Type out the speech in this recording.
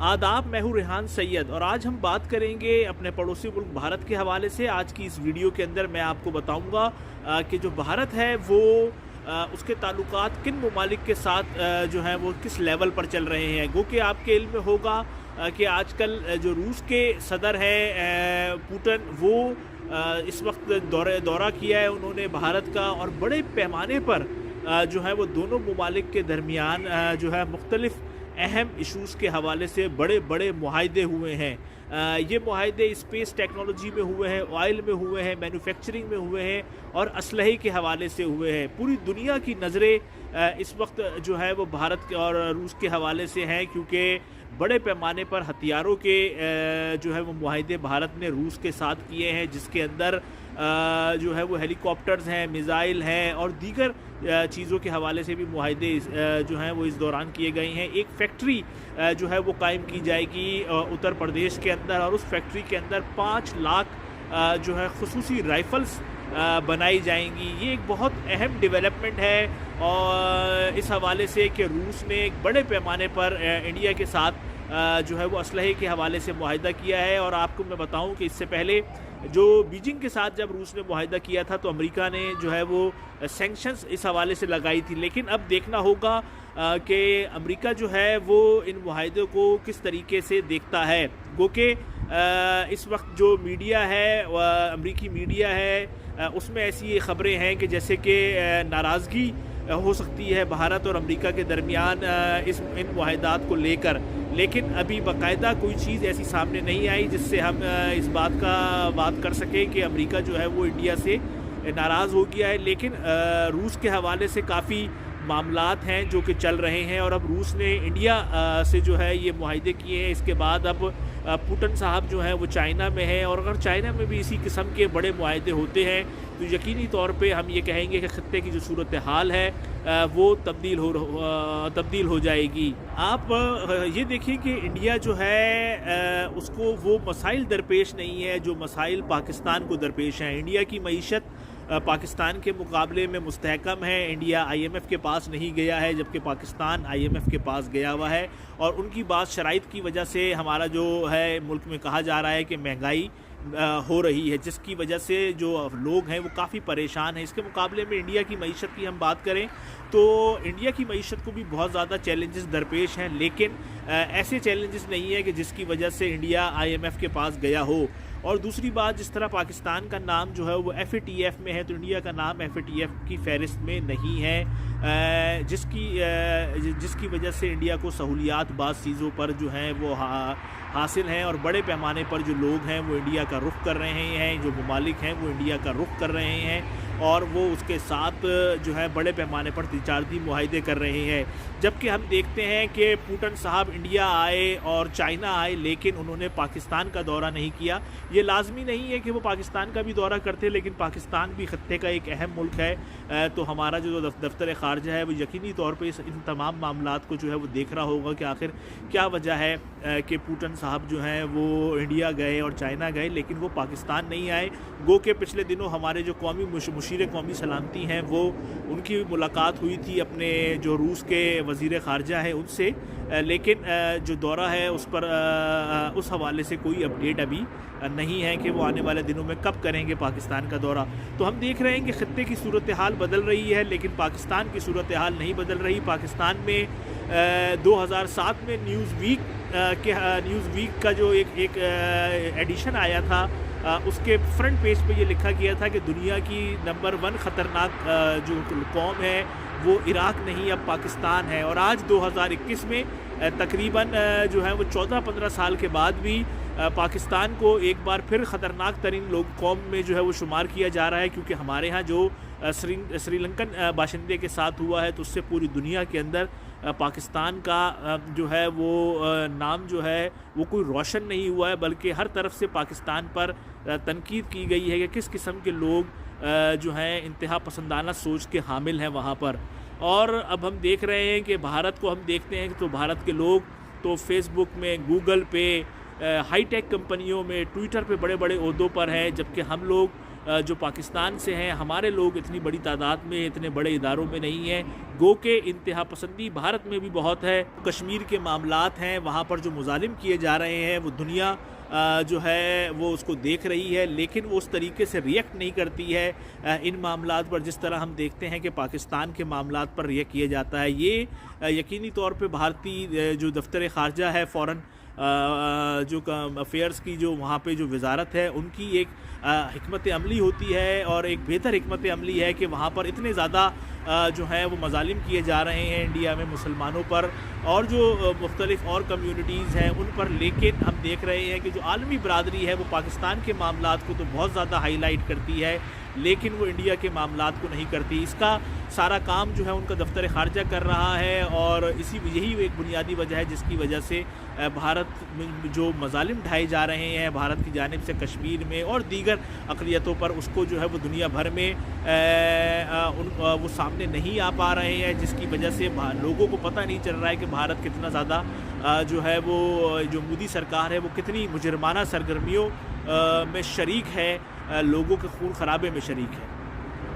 आदाब, मैं हूँ रेहान सैयद और आज हम बात करेंगे अपने पड़ोसी मुल्क भारत के हवाले से। आज की इस वीडियो के अंदर मैं आपको बताऊंगा कि जो भारत है वो उसके ताल्लुकात किन ममालिक के साथ जो है वो किस लेवल पर चल रहे हैं। गो कि आपके इल्म में होगा कि आजकल जो रूस के सदर हैं पुतिन, वो इस वक्त दौरा किया है उन्होंने भारत का, और बड़े पैमाने पर जो है वो दोनों ममालिक के दरमियान जो है मुख्तलिफ अहम इशूज़ के हवाले से बड़े बड़े मुआहदे हुए हैं। ये मुआहदे स्पेस टेक्नोलॉजी में हुए हैं, ऑयल में हुए हैं, मैन्युफैक्चरिंग में हुए हैं और असलहे के हवाले से हुए हैं। पूरी दुनिया की नज़रें इस वक्त जो है वो भारत के और रूस के हवाले से हैं, क्योंकि बड़े पैमाने पर हथियारों के जो है वो मुआहदे भारत ने रूस के साथ किए हैं, जिसके अंदर जो है वो हेलीकॉप्टर्स हैं, मिज़ाइल हैं और दीगर चीज़ों के हवाले से भी मुआहदे जो हैं वो इस दौरान किए गए हैं। एक फैक्ट्री जो है वो कायम की जाएगी उत्तर प्रदेश के अंदर, और उस फैक्ट्री के अंदर 5 लाख जो है खुसूसी राइफ़ल्स बनाई जाएंगी। ये एक बहुत अहम डेवलपमेंट है और इस हवाले से कि रूस ने एक बड़े पैमाने पर इंडिया के साथ जो है वो असलहे के हवाले से मुआहदा किया है। और आपको मैं बताऊं कि इससे पहले जो बीजिंग के साथ जब रूस ने मुआहदा किया था तो अमेरिका ने जो है वो सैंक्शंस इस हवाले से लगाई थी, लेकिन अब देखना होगा कि अमेरिका जो है वो इन मुआहदों को किस तरीके से देखता है। गो कि इस वक्त जो मीडिया है अमेरिकी मीडिया है उसमें ऐसी ख़बरें हैं कि जैसे कि नाराज़गी हो सकती है भारत और अमेरिका के दरमियान इन मुआहदात को लेकर, लेकिन अभी बाकायदा कोई चीज़ ऐसी सामने नहीं आई जिससे हम इस बात कर सकें कि अमेरिका जो है वो इंडिया से नाराज़ हो गया है। लेकिन रूस के हवाले से काफ़ी मामलात हैं जो कि चल रहे हैं, और अब रूस ने इंडिया से जो है ये मुआहदे किए हैं। इसके बाद अब पुतिन साहब जो हैं वो चाइना में हैं, और अगर चाइना में भी इसी किस्म के बड़े मुआहदे होते हैं तो यकीनी तौर पे हम ये कहेंगे कि खत्ते की जो सूरत हाल है वो तब्दील हो जाएगी। आप ये देखिए कि इंडिया जो है उसको वो मसाइल दरपेश नहीं है जो मसाइल पाकिस्तान को दरपेश हैं। इंडिया की मईशत पाकिस्तान के मुकाबले में मुस्तहकम है। इंडिया IMF के पास नहीं गया है, जबकि पाकिस्तान IMF के पास गया हुआ है, और उनकी बात शराइत की वजह से हमारा जो है मुल्क में कहा जा रहा है कि महंगाई हो रही है, जिसकी वजह से जो लोग हैं वो काफ़ी परेशान हैं। इसके मुकाबले में इंडिया की मईशत की हम बात करें तो इंडिया की मईशत को भी बहुत ज़्यादा चैलेंजेस दरपेश हैं, लेकिन ऐसे चैलेंजेस नहीं है कि जिसकी वजह से इंडिया IMF के पास गया हो। और दूसरी बात, जिस तरह पाकिस्तान का नाम जो है वो FATF में है तो इंडिया का नाम FATF की फ़हरिस्त में नहीं है, जिसकी वजह से इंडिया को सहूलियात बाज़ चीज़ों पर जो हैं वो हासिल हैं, और बड़े पैमाने पर जो लोग हैं वो इंडिया का रुख कर रहे हैं, जो ममालिक हैं वो इंडिया का रुख कर रहे हैं, और वो उसके साथ जो है बड़े पैमाने पर तिजारती मुआहदे कर रहे हैं। जबकि हम देखते हैं कि पुतिन साहब इंडिया आए और चाइना आए, लेकिन उन्होंने पाकिस्तान का दौरा नहीं किया। ये लाजमी नहीं है कि वो पाकिस्तान का भी दौरा करते, लेकिन पाकिस्तान भी खत्ते का एक अहम मुल्क है, तो हमारा जो दफ्तर ख़ारजा है वो यकीनी तौर पर इन तमाम मामलात को जो है वो देख रहा होगा कि आखिर क्या वजह है कि पुतिन साहब जो हैं वो इंडिया गए और चाइना गए, लेकिन वो पाकिस्तान नहीं आए। गो के पिछले दिनों हमारे जो मुशीर कौमी सलामती हैं वो उनकी मुलाकात हुई थी अपने जो रूस के वज़ीर ख़ारजा है उनसे, लेकिन जो दौरा है उस पर उस हवाले से कोई अपडेट अभी नहीं है कि वो आने वाले दिनों में कब करेंगे पाकिस्तान का दौरा। तो हम देख रहे हैं कि खत्ते की सूरत हाल बदल रही है, लेकिन पाकिस्तान की सूरत हाल नहीं बदल रही। पाकिस्तान में 2007 में न्यूज़ वीक का जो एक एडिशन आया था उसके फ्रंट पेज पे ये लिखा गया था कि दुनिया की नंबर 1 ख़तरनाक जो कौम है वो इराक़ नहीं अब पाकिस्तान है। और आज 2021 में तकरीबन जो है वो 14-15 साल के बाद भी पाकिस्तान को एक बार फिर ख़तरनाक तरीन कौम में जो है वो शुमार किया जा रहा है, क्योंकि हमारे यहाँ जो श्रीलंकन बाशिंदे के साथ हुआ है तो उससे पूरी दुनिया के अंदर पाकिस्तान का जो है वो नाम जो है वो कोई रोशन नहीं हुआ है, बल्कि हर तरफ से पाकिस्तान पर तनकीद की गई है कि किस किस्म के लोग जो हैं इंतहा पसंदाना सोच के हामिल हैं वहाँ पर। और अब हम देख रहे हैं कि भारत को हम देखते हैं कि तो भारत के लोग तो फेसबुक में, गूगल पे, हाई टेक कंपनियों में, ट्विटर पे बड़े बड़े ओहदों पर हैं, जबकि हम लोग जो पाकिस्तान से हैं, हमारे लोग इतनी बड़ी तादाद में इतने बड़े इदारों में नहीं हैं। गो के इंतहा पसंदी भारत में भी बहुत है। कश्मीर के मामलात हैं, वहाँ पर जो मुजालिम किए जा रहे हैं वो दुनिया जो है वो उसको देख रही है, लेकिन वो उस तरीके से रिएक्ट नहीं करती है इन मामलात पर जिस तरह हम देखते हैं कि पाकिस्तान के मामलात पर रिएक्ट किया जाता है। ये यकीनी तौर पे भारतीय जो दफ्तर ख़ारजा है, फ़ॉरेन जो अफेयर्स की जो वहाँ पे जो वजारत है, उनकी एक हिकमत अमली होती है और एक बेहतर हिकमत अमली है कि वहाँ पर इतने ज़्यादा जो है वो मजालिम किए जा रहे हैं इंडिया में मुसलमानों पर और जो मुख्तलिफ़ और कम्यूनिटीज़ हैं उन पर। लेकिन हम देख रहे हैं कि जो आलमी बरादरी है वो पाकिस्तान के मामलात को तो बहुत ज़्यादा हाईलाइट करती है, लेकिन वो इंडिया के मामलात को नहीं करती। इसका सारा काम जो है उनका दफ्तर ख़ारजा कर रहा है और यही एक बुनियादी वजह है जिसकी वजह से भारत में जो मजालिम ढाए जा रहे हैं भारत की जानिब से कश्मीर में और दीगर अक़लियतों पर, उसको जो है वो दुनिया भर में वो सामने नहीं आ पा रहे हैं, जिसकी वजह से लोगों को पता नहीं चल रहा है कि भारत कितना ज़्यादा जो है वो जो मोदी सरकार है वो कितनी मुजरमाना सरगर्मियों में शरीक है, लोगों के खून खराबे में शरीक है।